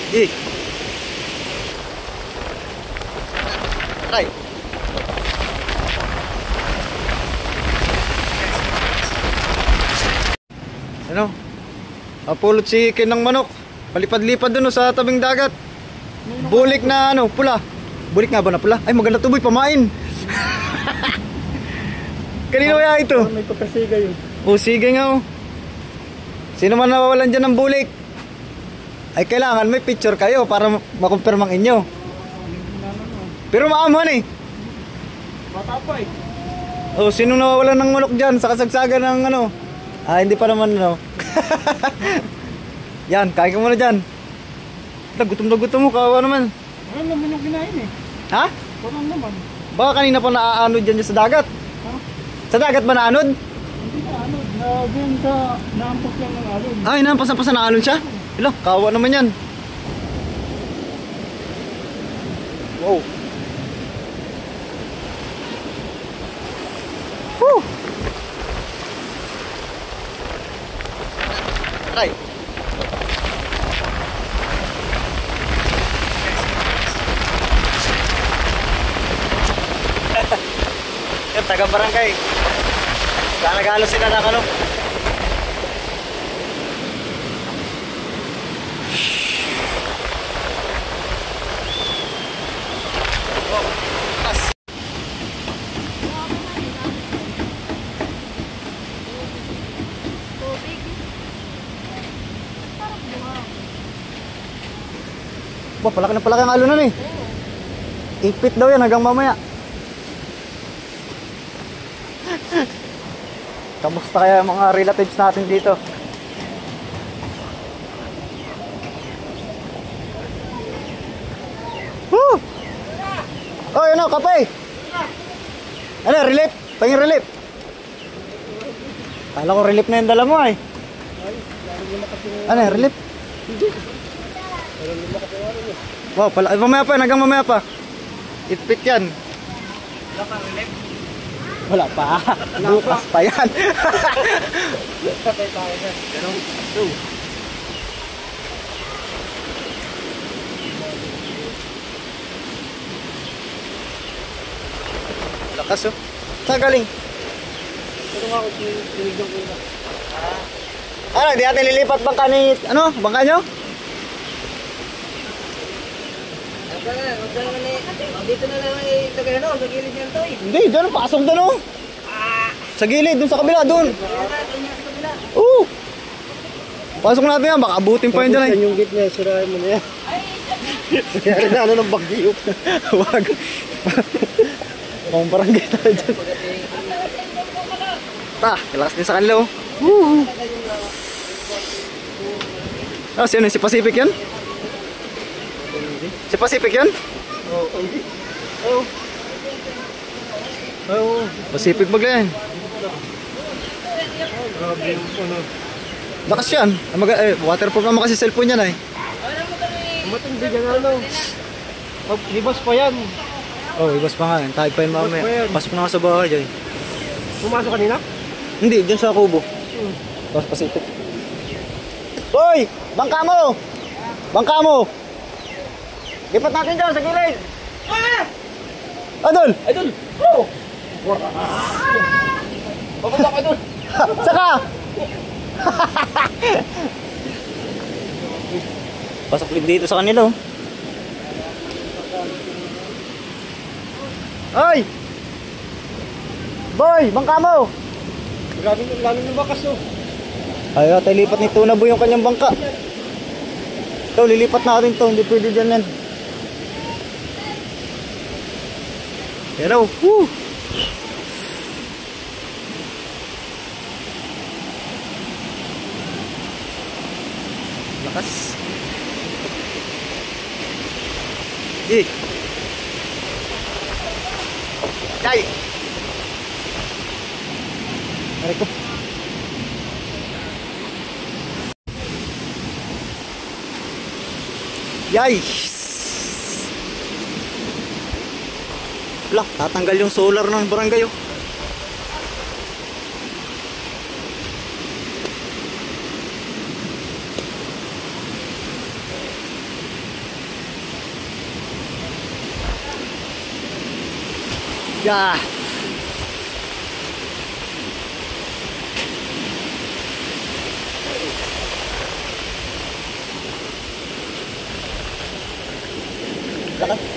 Eh. Aray. Ano? Pulot si Ken ng manok. Palipad-lipad dun sa tabing dagat. Bulik na ano, pula. Bulik nga ba na pula? Ay, maganda tuboy, pamain. Kanino kaya ito? May papasiga yun. O sige nga oh. Sino man nawawalan dyan ng bulik, ay kailangan may picture kayo para makumpirmang inyo. Pero maaman eh. Bata pa eh. O sino nawawalan ng manok dyan sa kasagsagan ng ano? Hindi pa naman ano. Yan, kain ka muna dyan. Gutom na gutom mo, kawawa naman. Ano naman yung kinain eh? Ha? Parang naman. Baka kanina pa naaanod dyan sa dagat. Ha? Sa dagat ba naanod? Hindi na anod. Diyan sa naampos lang ng alon. Ay, naampas-ampas na naanod siya? Ilo, kawawa naman yan. Wow. Woo! Aray. Yung taga-barangay. Nagalo sila ng ano. Wah, palaki na palaki ang alunan eh. Ipit daw yan hanggang mamaya. Kamusta kaya mga relatives natin dito? Woo! Oh, yun o, kapay! Ano, relief? Pangin relief? Kala ko relief na yung dala mo ay. Ano, relief? Wow, pala, mamaya pa, hanggang mamaya pa. Itpit yan. Wala kang relief? Wala pa. Bukas pa yan. Patay tayo na. Ganun. Lakas oh. Saan galing? Pero nga ako tinignan ko na. Ano, di natin lilipat bangka ni, ano, bangka nyo? Dito na lang ay tagay ano, sa gilid yan to eh. Hindi, dyan, pasok doon oh. Sa gilid, dun sa kabila, dun. Oo. Pasok natin yan, baka abutin pa yun dyan eh. Yung gate niya, sirahin mo na yan. Kaya na ano ng bagyo. Wag. Pang barangay tayo dyan. Kailangan din sa kanila oh. Woo. Sino si Pacific yan? Si Pacific yan? Oo. Oo. Oo. Pacific bagla yan. Grabe yung ano. Lakas yan. Waterproof naman kasi cellphone yan ay. Matindi dyan ano. Libas pa yan. Oh, ibas pa nga yan. Tahid pa yun mamaya. Pasok na nga sa bahay dyan. Pumasok kanina? Hindi, dyan sa kubo. Tapos Pacific. Hoy! Bangka mo! Bangka mo! Lipat natin dyan sa gilid! Adol! Idol! Oh! Papunta ka doon! Saka! Pasok din dito sa kanila oh. Hoy! Boy! Bangka mo! Grabe ng bakas oh. Ayaw tayo lipat ni Tuna Boy yung kanyang bangka. Ito, lilipat natin ito. Hindi pwede dyan yan. Pero, woo! Lakas. Ay! Aray ko. Yikes! Wala, tatanggal yung solar ng barangay oh. Yeah.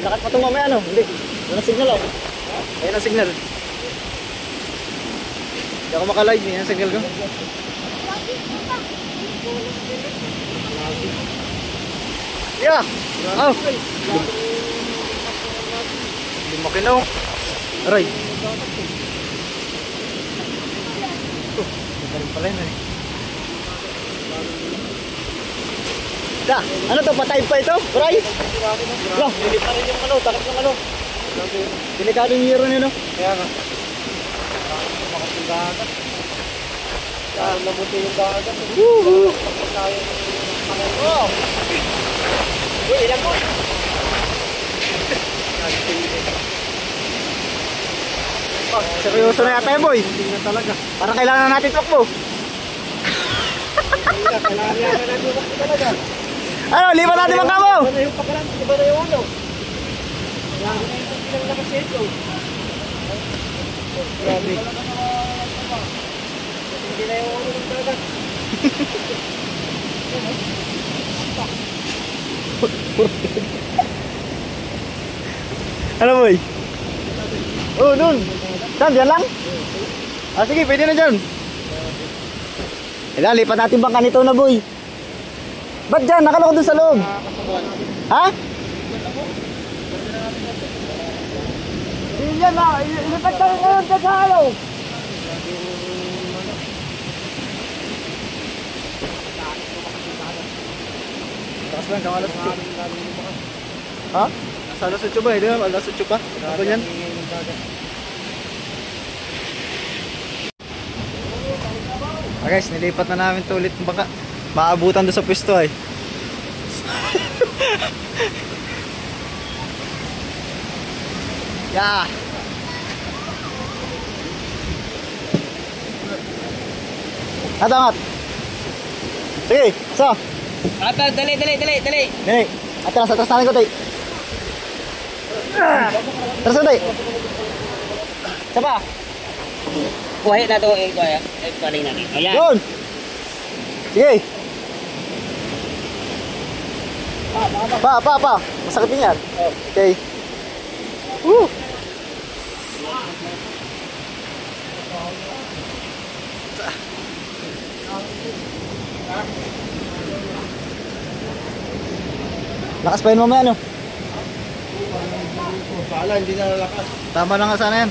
Lakas pa itong mamaya, ano? Hindi. Walang signal, oh. Ayan ang signal. Hindi ako makalive, yan ang signal ko. Yeah! Oh! Lumaki na, oh. Aray. Magaling pala yun, eh. Da, ano to? Patay pa ito? Bray? Lo, hindi pa rin yung ano, takot yung ano. Delikado yung hero nyo, no? Kaya nga. Makapag yung dagat. Kaya nabuti yung dagat. Woo! Oh! Uy, ilan po? Seryoso na yata yun, boy. Hindi na talaga. Parang kailangan na natin takbo. Kailangan natin takbo talaga. Ano, lipat natin mga kamo! Iba na yung pakalan, iba na yung ulo. Kailangan na yung pilang nakaseto. Grabe. Hindi na yung ulo ng dagat. Ano boy? Oh, dun. Saan, dyan lang? Ah, sige, pwede na dyan. Kailangan, lipat natin bangka nito na boy. Ba't dyan? Nakaloko dun sa loob. Ha? Hindi yan na. Ilipat ka ngayon sa halo. Takas lang, kang alas 8. Ha? Nasa alas 8 ba? Hindi ba? Alas 8 pa? Ako yan? Ah guys, nilipat na namin ito ulit. Baka maabutan doon sa pwesto ay. Yeah. Atangat. Sige, so. Ata, dali. Dali. Atras na ko tayo. Atras na tayo. Sapa. Kuhay na ito. Paling natin. Ayan. Yun. Sige. Pa. Masakit din yan. Okay. Woo. Lakas pa yun mamaya, no? Sala, hindi na lalakas. Tama na nga sana yan.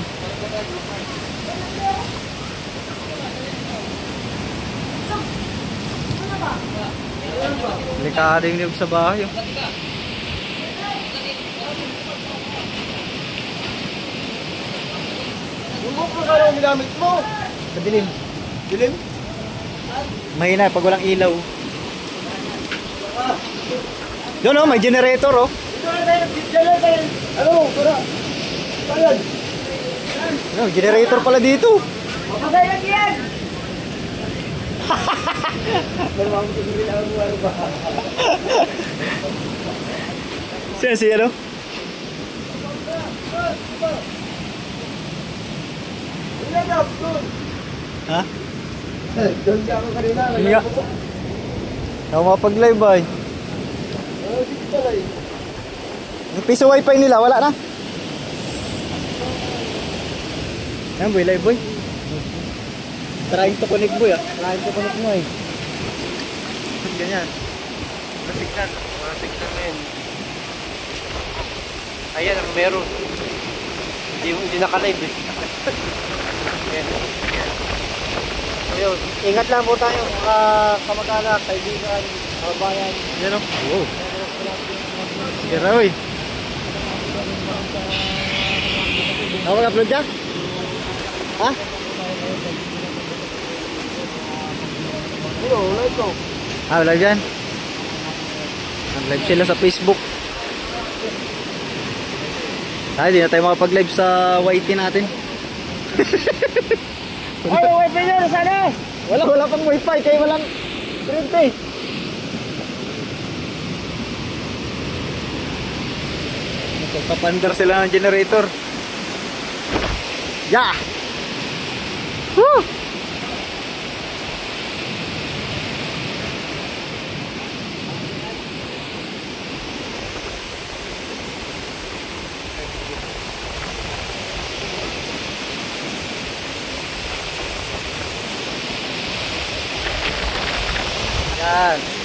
Delikado yung niyog sa bahay. Oh. Yung buko ka rin ginamit mo. Sa dilim. Dilim? Mahina pag walang ilaw. Doon oh, may generator oh. Ano? Tara. Bayad. No, generator pala dito. Mapasayag yan! Siya si ano? Ha? Doon ka ako kanina. Hindi nga. Ako mapag-live ay. Sige pala eh. Yung piso wifi nila, wala na. Ayan boy, live boy. Trying to connect boy ah. Trying to connect mo eh. Ganyan. Mga signal na yun. Ayan, meron. Hindi naka-live eh. Ayan. Ayun, ingat lang po tayo mga kamag-anak, kaibigan, kabayan. Yan oh. Wow. Sige Roy. Ako mag-upload ka? Ha? Hello, live ko. Ah, wala dyan. Nag-live sila sa Facebook. Ay, di na tayo makapag-live sa YT natin. Ay, wifi nyo, sana! Wala pang wifi, kaya walang print eh. Nagpapander sila ng generator. Yeah! Woo! Yan.